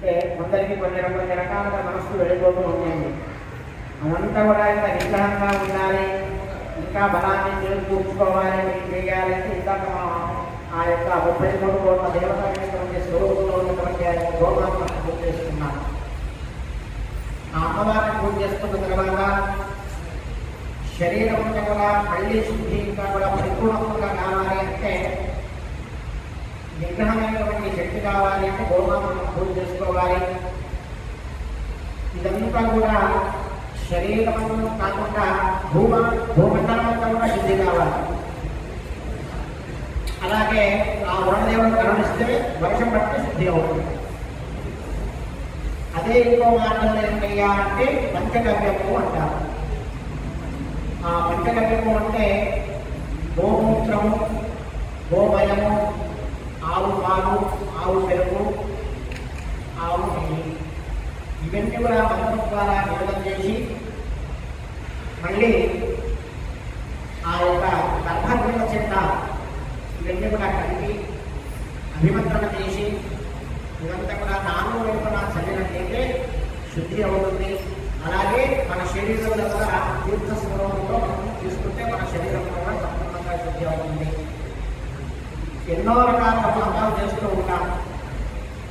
అంటే కొందరికి కొన్ని రకాలుగా మనస్సు వెళ్ళిపోతూ ఉంటుంది. అదంతా కూడా ఇంకా నిగ్రహంగా ఉండాలి, ఇంకా బలాన్ని చేకూర్చుకోవాలి, చేయాలంటే ఇందాక ఆ యొక్క 33 కోట్ల దేవతమైనటువంటి స్వరూపంలో ఉన్నటువంటి గోమాతను పూజ చేస్తున్నాం. ఆ అమ్మవారిని పూజ చేసుకున్న తర్వాత శరీరం కూడా మళ్ళీ శుద్ధి ఇంకా కూడా పరిపూర్ణంగా కావాలి అంటే నిగ్రహమైనటువంటి శక్తి కావాలి అంటే గోమాతను పూజ చేసుకోవాలి. ఇదంతా కూడా శరీరం కాకుండా భూమండలం అంతా కూడా శుద్ధి కావాలి. అలాగే ఆ వరుణదేవుడు కరుణిస్తే వర్షం పడితే శుద్ధి అవుతుంది. అదే ఇంకో మార్గంలో ఏంటయ్యా అంటే పంచగవ్యము అంటారు. ఆ పంచగవ్యము అంటే గోమూత్రము, గోమయము, ఆవు పాలు, ఆవు పెరుగు, ఆవు నెయ్యి, ఇవన్నీ కూడా మంత్రం ద్వారా నివేదన చేసి మళ్ళీ ఆ యొక్క గర్భగృహ చెంత ఇవన్నీ కూడా కలిపి అభిమంత్రణ చేసి ఇదంతా కూడా 4 వైపులా చల్లినట్లయితే శుద్ధి అవుతుంది. అలాగే మన శరీరంలో కూడా తీర్థ స్వరూపంలో మనం తీసుకుంటే మన శరీరంలో కూడా సంపూర్ణంగా శుద్ధి అవుతుంది. ఎన్నో రకాల వ్రతాలు చేస్తూ ఉంటాం.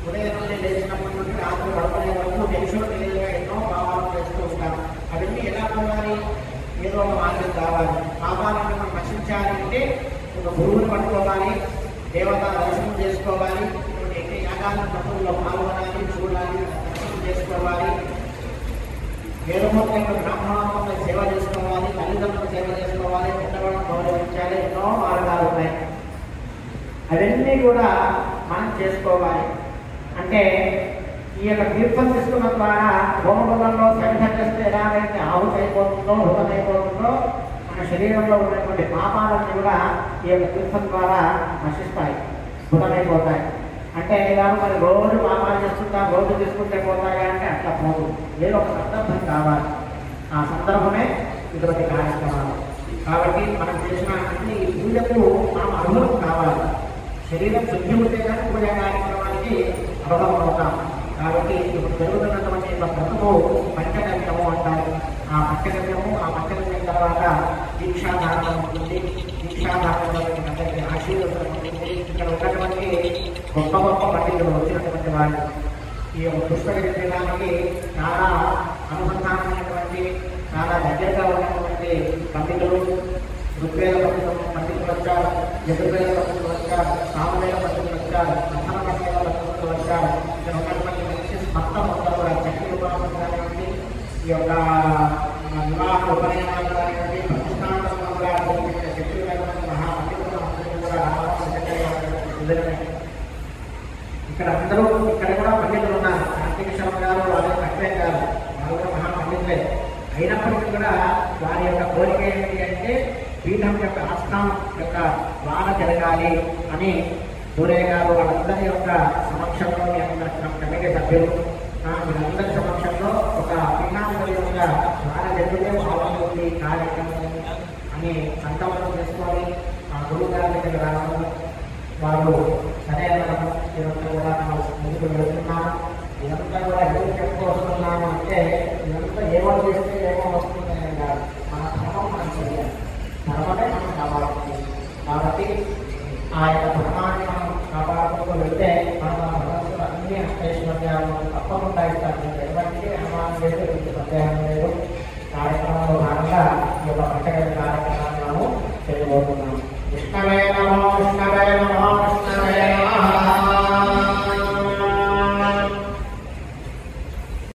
ఉదయం నుండి లేచినప్పటి నుండి రాత్రి పడుకునే వరకు తెలిసిగా ఎన్నో పాపాలు చేస్తూ ఉంటాం. అవన్నీ ఎలా పోవాలి? ఏదో ఒక మార్గం కావాలి. పాపాలను మనం నశించాలి అంటే ఒక గురువుని పట్టుకోవాలి, దేవత దర్శనం చేసుకోవాలి, యాగాల పనుల్లో పాల్గొనాలి, చూడాలి, దర్శనం చేసుకోవాలి, వేదమూర్తుల బ్రాహ్మణుల సేవ చేసుకోవాలి, తల్లిదండ్రుల సేవ చేసుకోవాలి, పెద్దవాళ్ళని గౌరవించాలి. ఎన్నో మార్గాలు ఉన్నాయి. అవన్నీ కూడా మనం చేసుకోవాలి. అంటే ఈ యొక్క తీర్థం తీసుకున్న ద్వారా హోమబలంలో సరిహద్దు చేస్తే ఎలాగైతే ఆహుతి అయిపోతుందో, హృదయం అయిపోతుందో మన శరీరంలో ఉన్నటువంటి పాపాలన్నీ కూడా ఈ యొక్క తీర్థం ద్వారా నశిస్తాయి, హృదమైపోతాయి. అంటే ఇలాగ మరి రోజు పాపాలు చేస్తుందా, రోజు తీసుకుంటే పోతాయా అంటే అట్లా పోదు. ఏదో ఒక సందర్భం కావాలి. ఆ సందర్భమే ఇటువంటి కార్యక్రమాలు. కాబట్టి మనం చేసిన అన్ని ఈ పూజకు మనం అర్హులం కావాలి. శరీరం శుద్ధి ఉంటే కానీ పూజా కార్యక్రమానికి అర్హం అవుతాం. కాబట్టి ఇప్పుడు జరుగుతున్నటువంటి బ్రతుకు పంచగవ్యము అంటారు. ఆ పంచగవ్యం తర్వాత దీక్షాధారణం ఉంటుంది. దీక్షాధారణలో అందరికీ ఆశీర్వదం ఉంటుంది. ఇక్కడ ఉన్నటువంటి గొప్ప గొప్ప పండితులు వచ్చినటువంటి వాళ్ళు ఈ పుష్పగిరి జిల్లానికి చాలా అనుసంధానమైనటువంటి, చాలా దగ్గరగా ఉన్నటువంటి పండితులు, ఋగ్వేద పండితులు వచ్చారు, యజుర్వేద పండితులు వచ్చారు, సామవేద పండితులు వచ్చారు, అథర్వవేద పండితులు వచ్చారు. ఇక్కడ ఉన్నటువంటి మొత్తం కూడా శక్తి రూపాలను కానివ్వండి, ఈ యొక్క వివాహ ఉపనయనాలు కానివ్వండి, ప్రతిష్టానంగా శక్తి మహాపండితులు అందరికీ కూడా రావడం. ఇక్కడ అందరూ ఇక్కడ కూడా పండితులు ఉన్నారు. కార్తీక శర్మ గారు వాళ్ళే తక్కువే కాదు, వాళ్ళు కూడా మహాపండితులే. అయినప్పటికీ కూడా వారి యొక్క కోరిక ఏమిటి అంటే పీఠం యొక్క ఆస్థానం యొక్క వాన జరగాలి అని సూర్య గారు వాళ్ళందరి యొక్క సమక్షంలో కమిటీ సభ్యులు వీళ్ళందరి సమక్షంలో ఒక పీఠాంతరి యొక్క వాన జరిగితే బాగుంటుంది కార్యక్రమం అని సంకల్పం చేసుకొని ఆ గురువు గారి దగ్గర రావడం, వారు సరే అనడం, ఇదంతా కూడా ముందుకు వెళుతున్నాము. ఇదంతా కూడా ఎందుకు చెప్పుకోవస్తున్నాము అంటే ఇదంతా ఏమో చేస్తే ఏమో వస్తుందనే కాదు, మన ధర్మం మనం చేయాలి, ధర్మమే మనం కాపాడుతుంది. కాబట్టి ఆ యొక్క ధర్మాన్ని మనం కాపాడుతూ వెళ్తే మన భగవంతుడు అన్ని అష్టైశ్వర్యాలను తప్పకుండా ఇస్తారు. ఎటువంటి అనుమానం లేదు, ఎటువంటి సందేహం లేదు. కార్యక్రమంలో భాగంగా ఈ యొక్క పంచగవ్య కార్యక్రమాన్ని మనము చేయబోతున్నాము. విష్ణవే నమో, విష్ణవే నమో.